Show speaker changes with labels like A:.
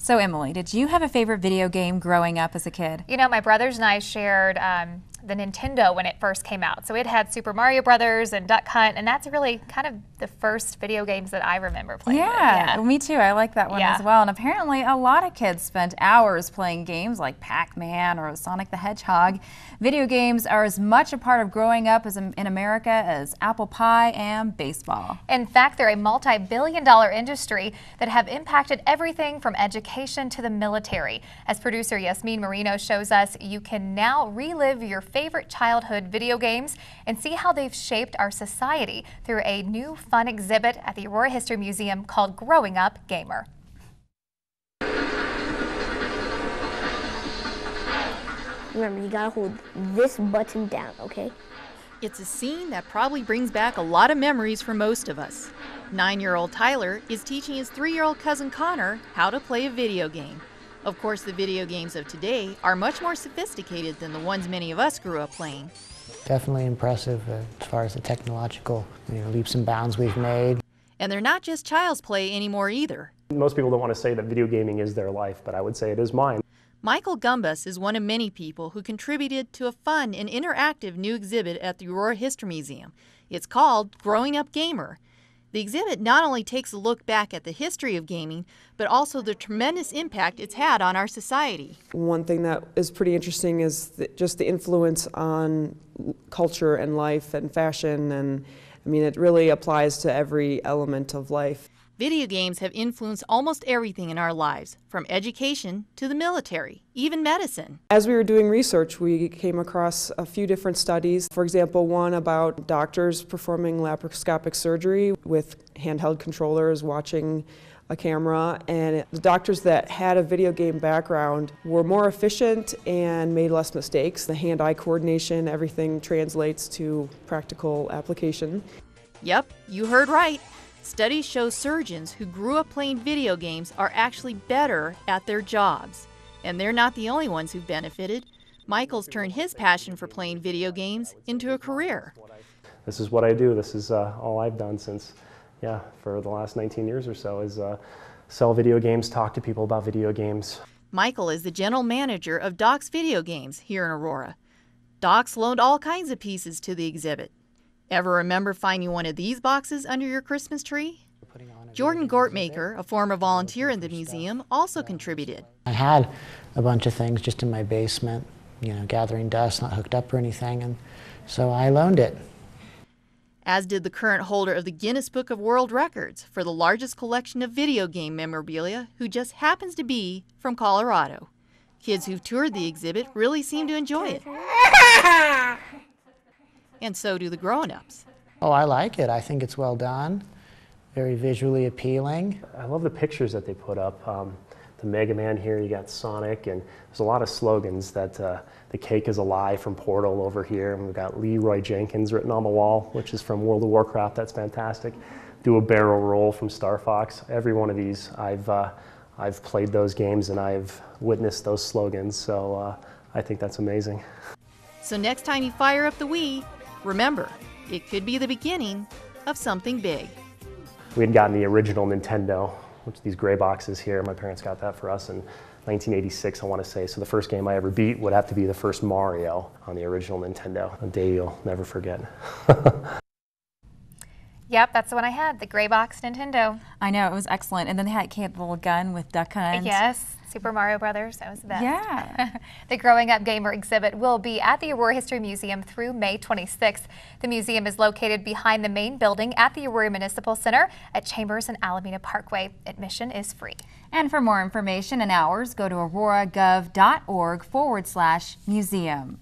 A: So Emily, did you have a favorite video game growing up as a kid?
B: You know, my brothers and I shared the Nintendo when it first came out. So it had Super Mario Brothers and Duck Hunt, and that's really kind of the first video games that I remember playing.
A: Yeah, well, me too. I like that one as well. And apparently a lot of kids spent hours playing games like Pac-Man or Sonic the Hedgehog. Video games are as much a part of growing up in America as apple pie and baseball.
B: In fact, they're a multi-billion-dollar industry that have impacted everything from education to the military. As producer Yasmin Marino shows us, you can now relive your favorite childhood video games and see how they've shaped our society through a new fun exhibit at the Aurora History Museum called Growing Up Gamer.
C: Remember, you gotta hold this button down, okay?
D: It's a scene that probably brings back a lot of memories for most of us. 9-year-old Tyler is teaching his 3-year-old cousin Connor how to play a video game. Of course, the video games of today are much more sophisticated than the ones many of us grew up playing.
E: Definitely impressive as far as the technological leaps and bounds we've made.
D: And they're not just child's play anymore either.
F: Most people don't want to say that video gaming is their life, but I would say it is mine.
D: Michael Gumbus is one of many people who contributed to a fun and interactive new exhibit at the Aurora History Museum. It's called Growing Up Gamer. The exhibit not only takes a look back at the history of gaming, but also the tremendous impact it's had on our society.
G: One thing that is pretty interesting is just the influence on culture and life and fashion, and I mean, it really applies to every element of life.
D: Video games have influenced almost everything in our lives, from education to the military, even medicine.
G: As we were doing research, we came across a few different studies. For example, one about doctors performing laparoscopic surgery with handheld controllers watching a camera, and the doctors that had a video game background were more efficient and made less mistakes. The hand-eye coordination, everything translates to practical application.
D: Yep, you heard right. Studies show surgeons who grew up playing video games are actually better at their jobs. And they're not the only ones who've benefited. Michael's turned his passion for playing video games into a career.
F: This is what I do. This is all I've done since, for the last 19 years or so, is sell video games, talk to people about video games.
D: Michael is the general manager of Doc's Video Games here in Aurora. Doc's loaned all kinds of pieces to the exhibit. Ever remember finding one of these boxes under your Christmas tree? Jordan Gortmaker, a former volunteer in the museum, also contributed.
E: I had a bunch of things just in my basement, gathering dust, not hooked up or anything, and so I loaned it.
D: As did the current holder of the Guinness Book of World Records for the largest collection of video game memorabilia, who just happens to be from Colorado. Kids who've toured the exhibit really seem to enjoy it. And so do the grown-ups.
E: Oh, I like it. I think it's well done, very visually appealing.
F: I love the pictures that they put up. The Mega Man here, you got Sonic, and there's a lot of slogans that the cake is alive from Portal over here, and we've got Leroy Jenkins written on the wall, which is from World of Warcraft. That's fantastic. Do a barrel roll from Star Fox. Every one of these, I've played those games and I've witnessed those slogans, so I think that's amazing.
D: So next time you fire up the Wii, remember, it could be the beginning of something big.
F: We had gotten the original Nintendo, which these gray boxes here. My parents got that for us in 1986, I want to say. So the first game I ever beat would have to be the first Mario on the original Nintendo. A day you'll never forget.
B: Yep, that's the one I had, the gray box Nintendo.
A: I know, it was excellent. And then they had a little gun with Duck Hunt.
B: Yes, Super Mario Brothers, that was the best.
A: Yeah.
B: The Growing Up Gamer exhibit will be at the Aurora History Museum through May 26th. The museum is located behind the main building at the Aurora Municipal Center at Chambers and Alameda Parkway. Admission is free.
A: And for more information and hours, go to auroragov.org/museum.